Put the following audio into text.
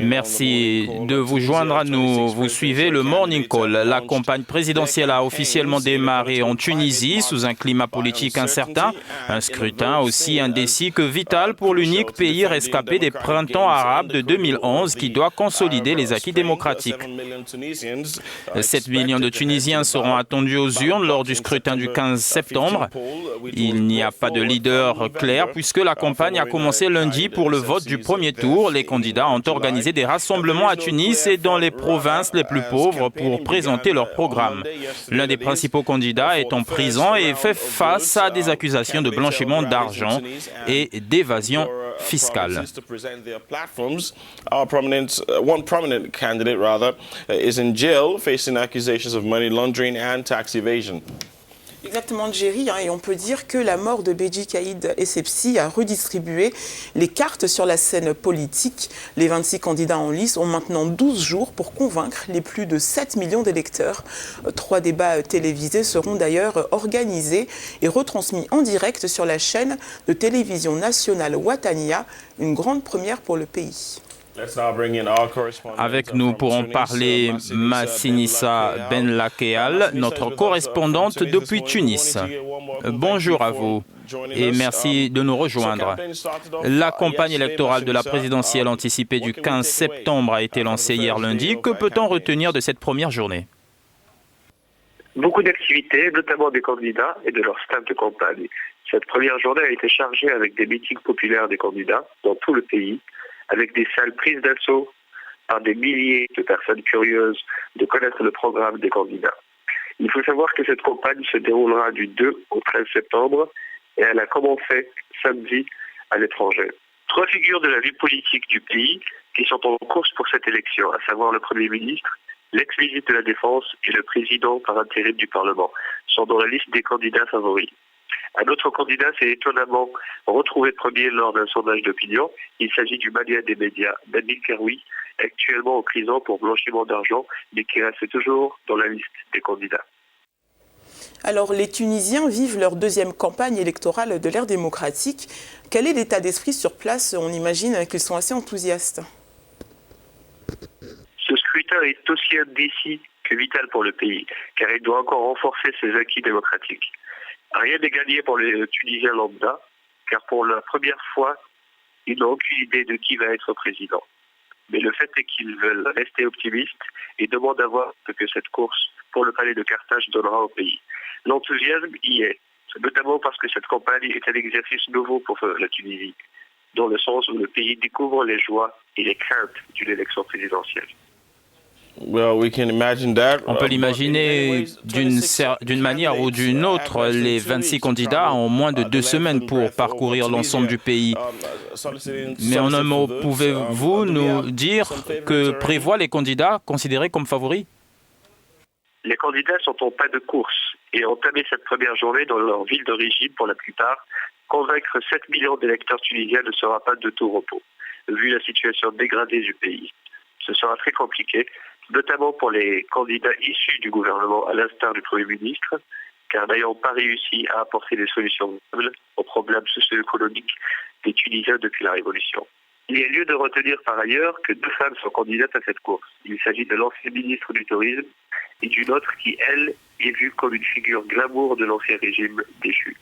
Merci de vous joindre à nous. Vous suivez le Morning Call. La campagne présidentielle a officiellement démarré en Tunisie sous un climat politique incertain. Un scrutin aussi indécis que vital pour l'unique pays rescapé des printemps arabes de 2011 qui doit consolider les acquis démocratiques. 7 millions de Tunisiens seront attendus aux urnes lors du scrutin du 15 septembre. Il n'y a pas de leader clair puisque la campagne a commencé lundi pour le vote du premier tour. Les candidats ont organisé des rassemblements à Tunis et dans les provinces les plus pauvres pour présenter leur programme. L'un des principaux candidats est en prison et fait face à des accusations de blanchiment d'argent et d'évasion fiscale. One prominent candidate, rather, is in jail facing accusations of money laundering and tax evasion. Exactement, Jerry, et on peut dire que la mort de Beji Caïd Essebsi a redistribué les cartes sur la scène politique. Les 26 candidats en lice ont maintenant 12 jours pour convaincre les plus de 7 millions d'électeurs. 3 débats télévisés seront d'ailleurs organisés et retransmis en direct sur la chaîne de télévision nationale Watania, une grande première pour le pays. Avec nous pour en parler, Massinissa Benlakeal, notre correspondante depuis Tunis. Bonjour à vous et merci de nous rejoindre. La campagne électorale de la présidentielle anticipée du 15 septembre a été lancée hier lundi. Que peut-on retenir de cette première journée? Beaucoup d'activités, notamment des candidats et de leur staff de campagne. Cette première journée a été chargée avec des meetings populaires des candidats dans tout le pays, avec des salles prises d'assaut par des milliers de personnes curieuses de connaître le programme des candidats. Il faut savoir que cette campagne se déroulera du 2 au 13 septembre et elle a commencé samedi à l'étranger. 3 figures de la vie politique du pays qui sont en course pour cette élection, à savoir le Premier ministre, l'ex-ministre de la Défense et le président par intérim du Parlement, sont dans la liste des candidats favoris. Un autre candidat s'est étonnamment retrouvé premier lors d'un sondage d'opinion. Il s'agit du mania des médias, Nabil Karoui, actuellement en prison pour blanchiment d'argent, mais qui reste toujours dans la liste des candidats. Alors, les Tunisiens vivent leur deuxième campagne électorale de l'ère démocratique. Quel est l'état d'esprit sur place? On imagine qu'ils sont assez enthousiastes. Ce scrutin est aussi indécis que vital pour le pays, car il doit encore renforcer ses acquis démocratiques. Rien n'est gagné pour les Tunisiens lambda, car pour la première fois, ils n'ont aucune idée de qui va être président. Mais le fait est qu'ils veulent rester optimistes et demandent à voir ce que cette course pour le palais de Carthage donnera au pays. L'enthousiasme y est, notamment parce que cette campagne est un exercice nouveau pour la Tunisie, dans le sens où le pays découvre les joies et les craintes d'une élection présidentielle. On peut l'imaginer d'une manière ou d'une autre. Les 26 candidats ont moins de 2 semaines pour parcourir l'ensemble du pays. Mais en un mot, pouvez-vous nous dire que prévoient les candidats considérés comme favoris? Les candidats sont en pas de course et ont entamé cette première journée dans leur ville d'origine pour la plupart. Convaincre 7 millions d'électeurs tunisiens ne sera pas de tout repos, vu la situation dégradée du pays. Ce sera très compliqué, notamment pour les candidats issus du gouvernement, à l'instar du Premier ministre, car n'ayant pas réussi à apporter des solutions aux problèmes socio-économiques des Tunisiens depuis la Révolution. Il y a lieu de retenir par ailleurs que 2 femmes sont candidates à cette course. Il s'agit de l'ancien ministre du Tourisme et d'une autre qui, elle, est vue comme une figure glamour de l'ancien régime déchu.